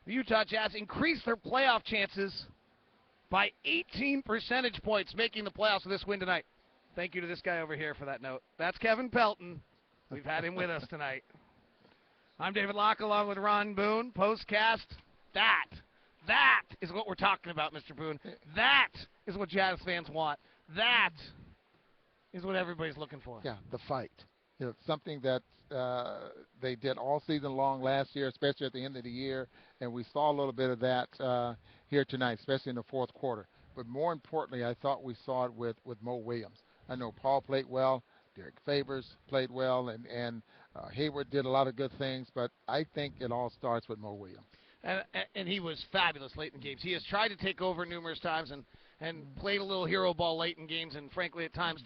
the Utah Jazz increased their playoff chances by 18 percentage points, making the playoffs with this win tonight. Thank you to this guy over here for that note. That's Kevin Pelton. We've had him with us tonight. I'm David Locke along with Ron Boone. POSTCAST. That is what we're talking about, Mr. Boone. That is what Jazz fans want. That is what everybody's looking for. Yeah, the fight. Something that they did all season long last year, especially at the end of the year, and we saw a little bit of that here tonight, especially in the fourth quarter. But more importantly, I thought we saw it with Mo Williams. I know Paul played well, Derek Favors played well, and Hayward did a lot of good things, but I think it all starts with Mo Williams. And he was fabulous late in games. He has tried to take over numerous times and played a little hero ball late in games, and frankly at times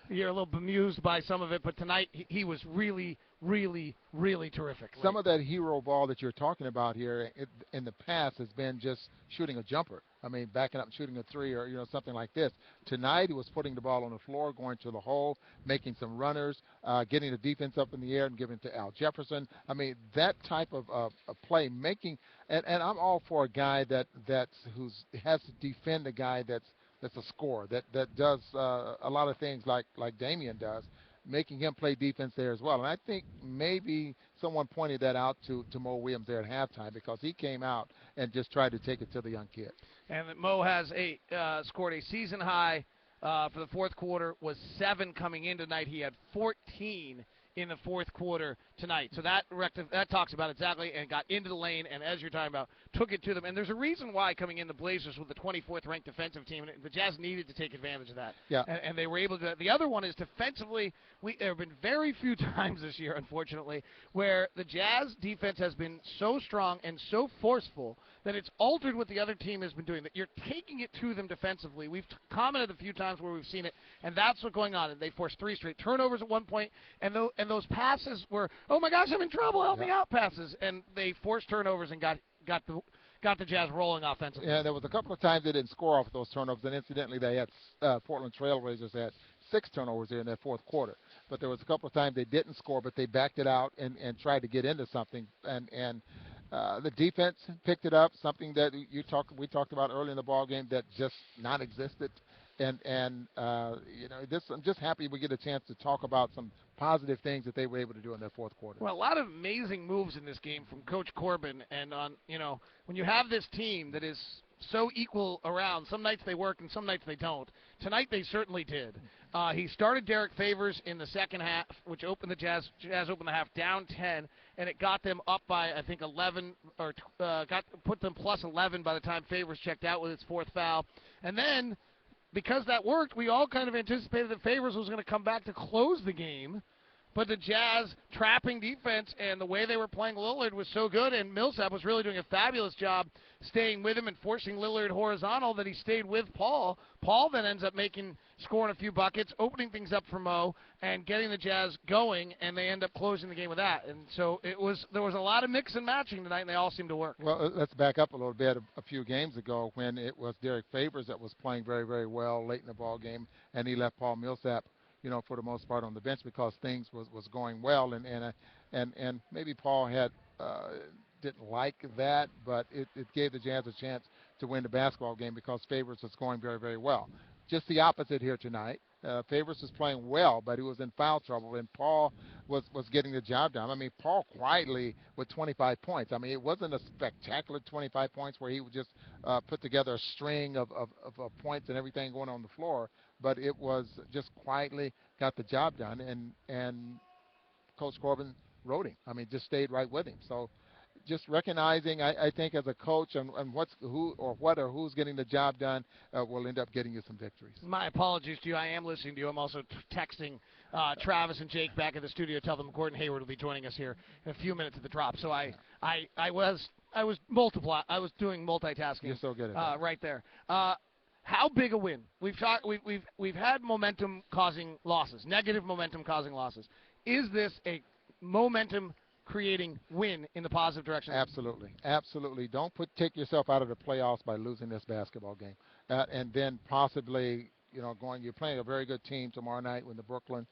you're a little bemused by some of it, but tonight he was really, really, really terrific. Some of that hero ball that you're talking about here in the past has been just shooting a jumper. I mean, backing up and shooting a three or, something like this. Tonight he was putting the ball on the floor, going to the hole, making some runners, getting the defense up in the air and giving it to Al Jefferson. I mean, that type of play making, and I'm all for a guy that has to defend a guy that's a scorer, that does a lot of things like Damian does, making him play defense there as well. And I think maybe someone pointed that out to Mo Williams there at halftime, because he came out and just tried to take it to the young kid. And Mo has scored a season high for the fourth quarter, was 7 coming in tonight. He had 14 in the fourth quarter tonight. So that talks about exactly, and got into the lane, and as you're talking about, took it to them. And there's a reason why coming in the Blazers with the 24th ranked defensive team, and the Jazz needed to take advantage of that. Yeah. And they were able to. The other one is defensively, there have been very few times this year, unfortunately, where the Jazz defense has been so strong and so forceful that it's altered what the other team has been doing, that you're taking it to them defensively. We've commented a few times where we've seen it, and that's what's going on. And they forced 3 straight turnovers at one point, and those passes were, oh my gosh, I'm in trouble, help me out passes, and they forced turnovers and got the Jazz rolling offensively. Yeah, there was a couple of times they didn't score off those turnovers, and incidentally they had Portland Trailblazers had 6 turnovers there in that fourth quarter. But there was a couple of times they didn't score, but they backed it out and tried to get into something, and the defense picked it up, something that we talked about early in the ball game that just non-existed. And I'm just happy we get a chance to talk about some positive things that they were able to do in their fourth quarter. Well, a lot of amazing moves in this game from Coach Corbin, and when you have this team that is so equal around, some nights they work and some nights they don't. Tonight they certainly did. He started Derek Favors in the second half, which opened the Jazz opened the half down 10, and it got them up by, I think, 11, or put them plus 11 by the time Favors checked out with his 4th foul. And then, because that worked, we all kind of anticipated that Favors was going to come back to close the game. But the Jazz trapping defense and the way they were playing Lillard was so good, and Millsap was really doing a fabulous job staying with him and forcing Lillard horizontal, that he stayed with Paul. Paul then ends up scoring a few buckets, opening things up for Mo, and getting the Jazz going, and they end up closing the game with that. And so there was a lot of mix and matching tonight, and they all seemed to work. Well, let's back up a little bit. A few games ago, when it was Derek Favors that was playing very, very well late in the ball game, and he left Paul Millsap, for the most part on the bench because things was going well, and maybe Paul didn't like that, but it gave the Jazz a chance to win the basketball game because Favors was going very, very well. Just the opposite here tonight. Favors was playing well, but he was in foul trouble, and Paul was getting the job done. I mean, Paul quietly with 25 points. I mean, it wasn't a spectacular 25 points where he would just put together a string of points and everything going on the floor, but it was just quietly got the job done, and Coach Corbin rode him. I mean, just stayed right with him. So just recognizing, I think, as a coach and who's getting the job done will end up getting you some victories. My apologies to you. I am listening to you. I'm also texting Travis and Jake back at the studio. Tell them Gordon Hayward will be joining us here in a few minutes at the drop. So I was doing multitasking. You're so good at that. Right there. How big a win? We've had momentum causing losses, negative momentum causing losses. Is this a momentum creating win in the positive direction? Absolutely. Don't take yourself out of the playoffs by losing this basketball game, and then possibly you're playing a very good team tomorrow night when the Brooklyn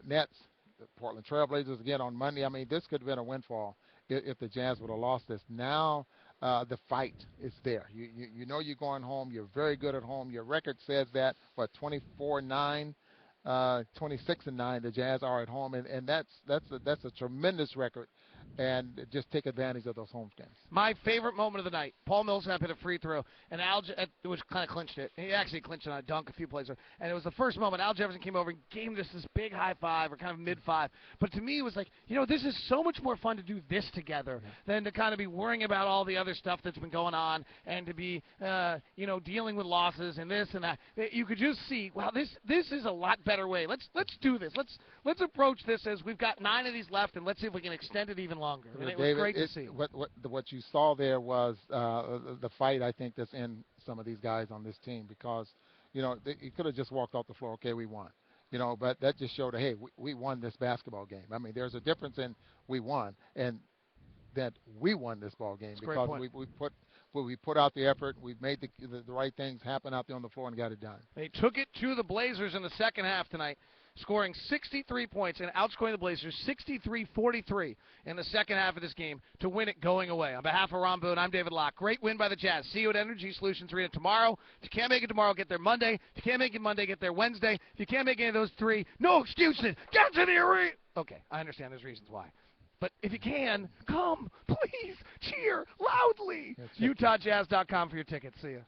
Nets the Portland Trailblazers again on Monday. I mean, this could have been a windfall if the Jazz would have lost this. Now the fight is there. You know you're going home. You're very good at home. Your record says that. What 24-9, 26-9. The Jazz are at home, and that's a tremendous record. And just take advantage of those home games. My favorite moment of the night, Paul Millsap hit a free throw, and which kind of clinched it. He actually clinched it on a dunk a few plays later. And it was the first moment Al Jefferson came over and gave him just this big high five, or kind of mid-five. But to me, it was like, this is so much more fun to do this together than to kind of be worrying about all the other stuff that's been going on and to be, dealing with losses and this and that. You could just see, wow, this is a lot better way. Let's do this. Let's approach this as we've got 9 of these left, and let's see if we can extend it even longer. And it was great to see. What you saw there was the fight, I think, that's in some of these guys on this team, because you could have just walked off the floor. Okay, we won. But that just showed, hey, we won this basketball game. I mean, there's a difference in we won and that we won this ball game, because we put out the effort. We've made the right things happen out there on the floor and got it done. They took it to the Blazers in the second half tonight, scoring 63 points and outscoring the Blazers 63-43 in the second half of this game to win it going away. On behalf of Ron Boone, I'm David Locke. Great win by the Jazz. See you at Energy Solutions Arena tomorrow. If you can't make it tomorrow, get there Monday. If you can't make it Monday, get there Wednesday. If you can't make any of those 3, no excuses. Get to the arena. Okay, I understand there's reasons why. But if you can, come, please, cheer loudly. UtahJazz.com for your tickets. See ya.